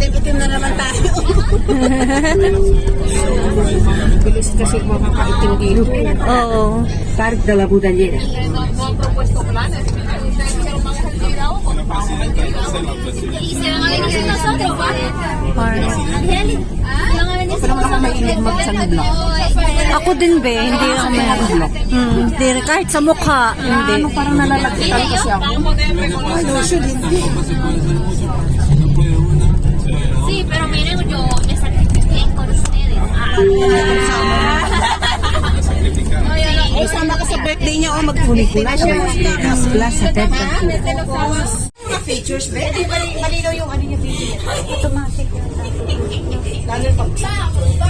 Itim-itim na naman tayo. Bilis kasi makakaitim dito. Oo. Park de la Budallera. Pero ako mahilig mag-sunblock. Ako din be, hindi ako may hindi rin, kahit sa mukha, hindi. Ano, parang nalalagitan kasi ako. Ay, lotion, hindi. Sí, pero miren, yo me sacrifiqué con ustedes. Ay, sama ka sa birthday niya o mag-funicula siya. Plus sa TED. Mga features, be? Malinaw yung ano niya video. Automatic. Lalo pag...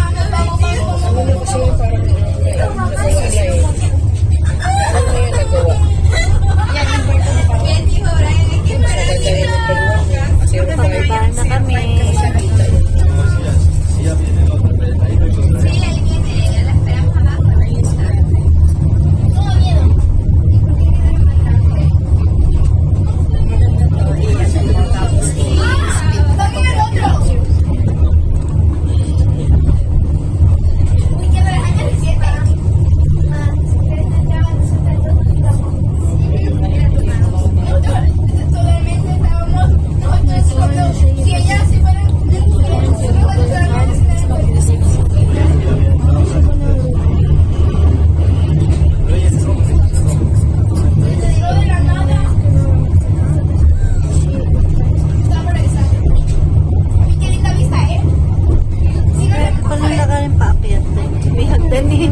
Ano na kasi parang... Ano na yung nagawa? Yan, number 2 na parang... Maganda yung number 1. 05. Baba na kami. Paano na kayong paakyat eh? May hagdanin.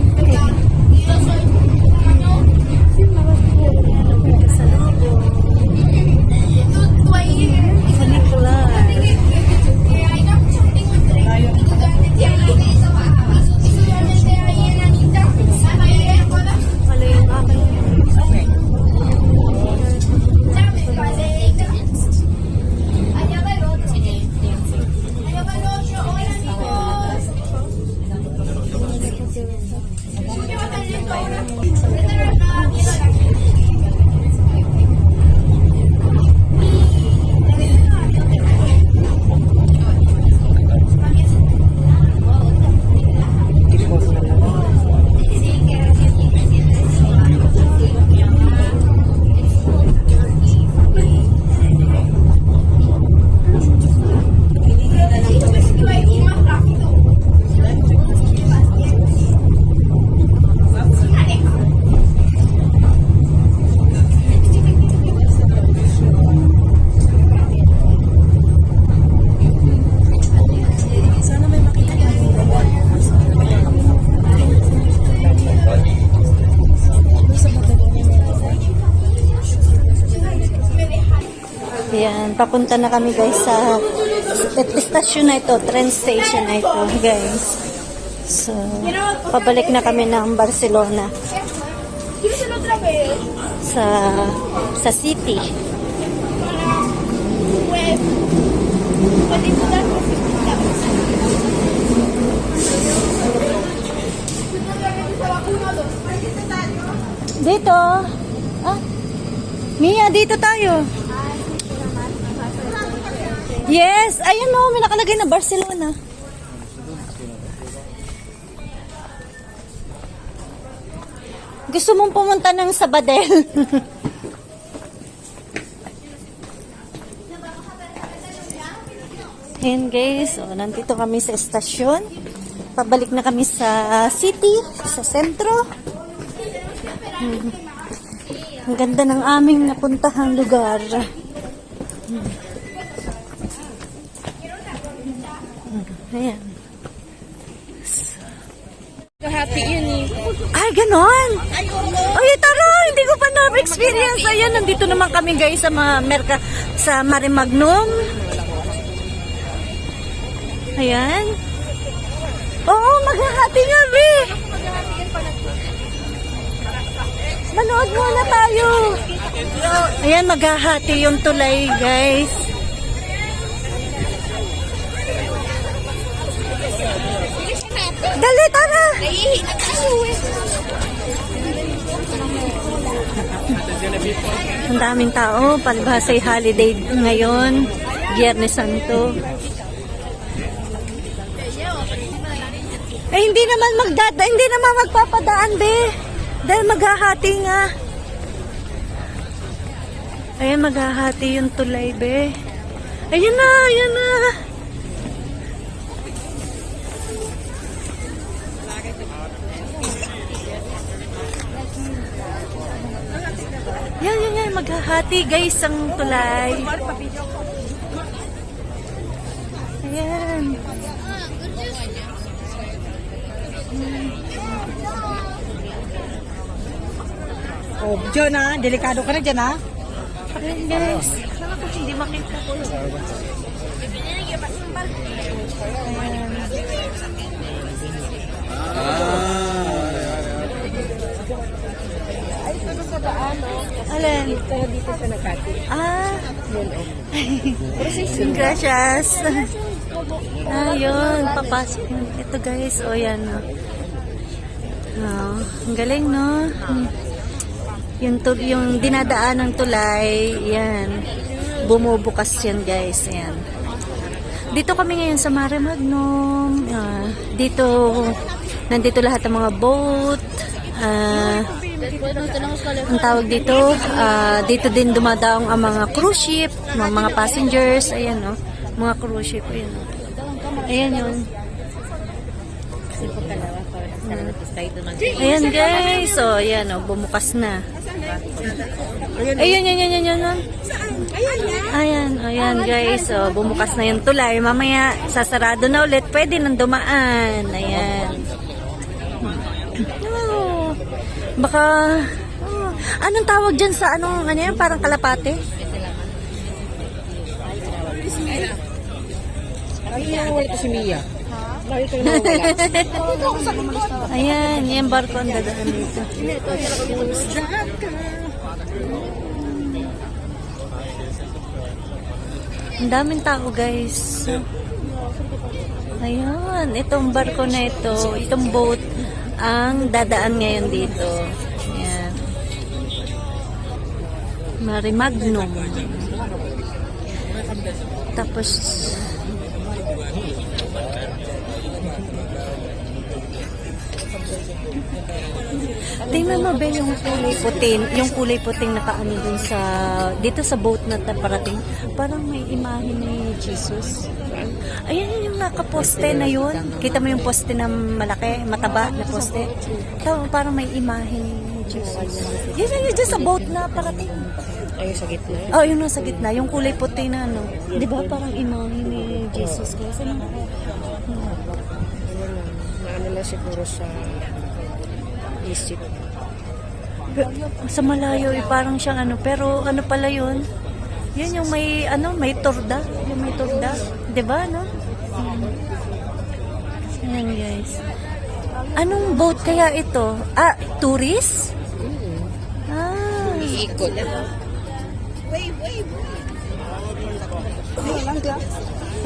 Yan, papunta na kami guys sa station na ito, train station na ito guys. So, pabalik na kami ng Barcelona. Sa city. Dito. Ah, Mia, dito tayo. Yes, ayan o, may nakalagay na Barcelona. Gusto mong pumunta ng Sabadell? Ayan guys, so, nandito kami sa estasyon. Pabalik na kami sa city, sa sentro. Ang ganda ng aming napuntahang lugar. Ayan. Kahati yun eh. Ay, ganon! Ay, tara! Hindi ko pa na-experience. Ayan, nandito naman kami guys sa sa Marimagnum. Ayan. Oo, maghahati nga, be! Manood muna tayo. Ayan, maghahati yung tulay, guys. Dali, tara! Ang daming tao, palibhas ay holiday ngayon, Biyernes Santo. Eh, hindi naman magpapadaan, be. Dahil maghahati nga. Ayan, maghahati yung tulay, be. Ayan na, ayan na. Yan, maghahati guys ang tulay. Ayan. Oh, dyan delikado ka na dyan Ayan guys. Hindi makita ko. Alin? Dito sa Nakati. Gracias. Ayun, papasok yun. Ito guys, o yan. Ang galing, no? Yung dinadaan ng tulay, yan. Bumubukas yan, guys. Yan. Dito kami ngayon sa Mare Magnum. Nandito lahat ng mga boat. Ang tawag dito, dito din dumadaong ang mga cruise ship, mga passengers. Ayan, no? Mga cruise ship. Ayan, no? Ayan yun. Ayan guys, so ayan o, bumukas na. Ayun. Ayan guys, so bumukas na yung tulay. Mamaya sasarado na ulit, pwede nang dumaan. Ayan. Baka anong tawag dyan sa ano yan, parang kalapate? Ayun, wala si Mia. Ayan, yung barko ang dadaan dito. Ang daming tao guys. Ayan, itong barko na ito, itong boat ang dadaan ngayon dito. Ayan. Mare Magnum. Tapos tingnan mo ba yung kulay puting nakaano dun sa dito sa boat na parating, parang may imahe ni Jesus. Ayan yung nakaposte na yun. Kita mo yung poste na malaki, mataba na poste. Parang may imahe ni Jesus. Yun dyan sa boat na parating. Ayun sa gitna. Oh, yung nasa gitna, yung kulay puti na ano. 'Di ba parang imahe ni Jesus kasi Naano lang siguro sa isip. Sa malayo parang siyang ano, pero ano pala yun? Yun yung may may torda, yung may torda, 'di ba, no? Ayan guys. Anong boat kaya ito? Tourist? Iikot.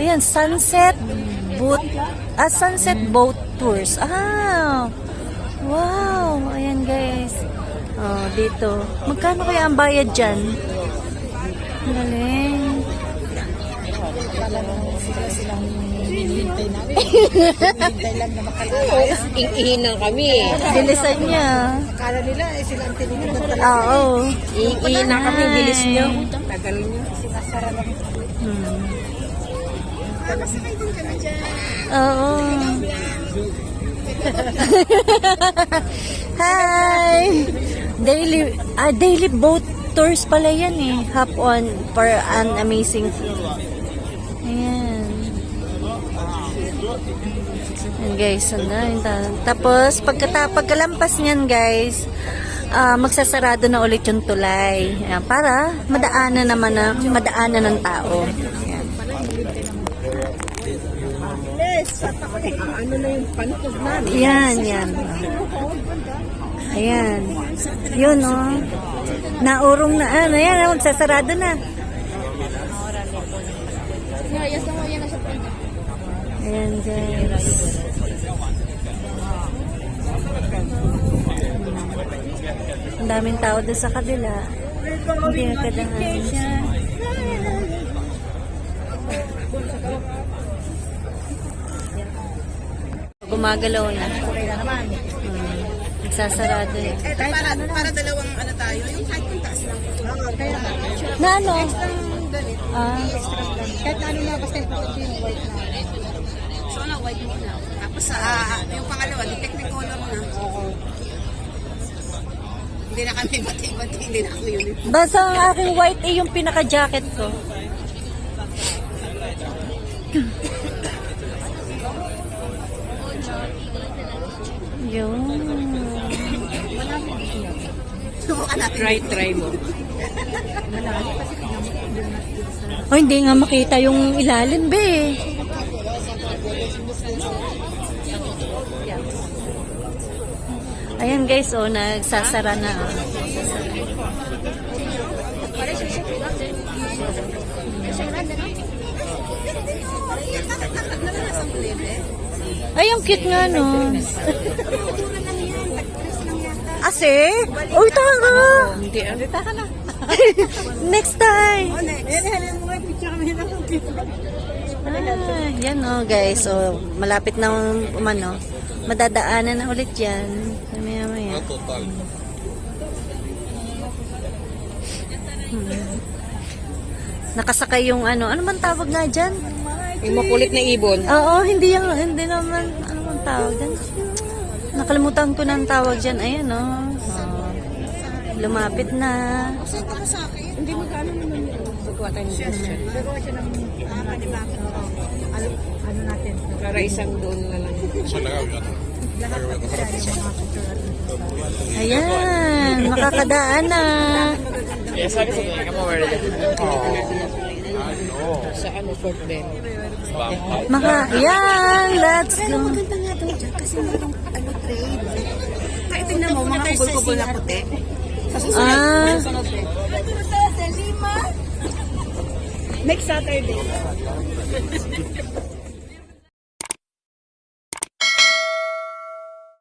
Ayan, sunset boat tours. Wow, ayan guys. Oh, dito. Magkano kaya ang bayad dyan? Galing. Hintay lang na makalala. Ihinang kami Bilisan niya. Akala nila sila ang tinigil. Oo. Ihinang kami, bilis nyo. Tagal nyo. Sinasara lang. Masakay din kami dyan. Oo. Hi! Daily boat tours pala yan eh. Hop on for an amazing view. Ayan. Ayan guys. Tapos, pagkalampas niyan guys, magsasarado na ulit yung tulay. Ayan, para madaanan ng tao. Ayan. Ano na yung pantog namin? Yan. Ayan. Yun, oh. Naurong na, yan, magsasarado na. Ayan, guys. Ang daming tao doon sa kabila. Hindi nagkadahan. gumagalaw na. Okay na naman. Nagsasarado na. Para dalawang ano tayo, yung kahit yung taas lang. Kaya Na ano? ang galit. Kahit ano na, basta yung white na. So ano, white mo na. Tapos yung pangalawa, di technicolor mo na. Hindi na kami bati-bati, hindi na kami uniform. Basta ang aking white eh yung pinaka-jacket ko. Yun. Subukan natin. Try mo. Oh, hindi nga makita yung ilalim, be. Ayan guys, oh, nagsasara na. Ay, yung cute nga, no? Ase? Uy, tanga! Hindi, Taka na. Next time! Ayan mo nga yung picture kami na ng cute. Yan oh guys, so malapit na umano. Madadaanan na ulit yan. Maya maya. Total. Nakasakay yung ano man tawag nga dyan? yung makulit na ibon. Oo, hindi naman, ano man tawag dyan? Nakalimutan ko na ang tawag dyan. Ayan oh. Lumapit na. Hindi magkano naman yun. Pagkuha tayo ng gesture. Gagawa siya ng ano natin. Para isang doon na lang. Ayan, makakadaan na. Sa ano, Fort Ben. Ayan, let's go. Maganda nga doon dyan kasi merong trade. Kaya tingnan mo, mga kubol-kubol na puti. Sa susunod, Ah. sunod trade. Next Saturday.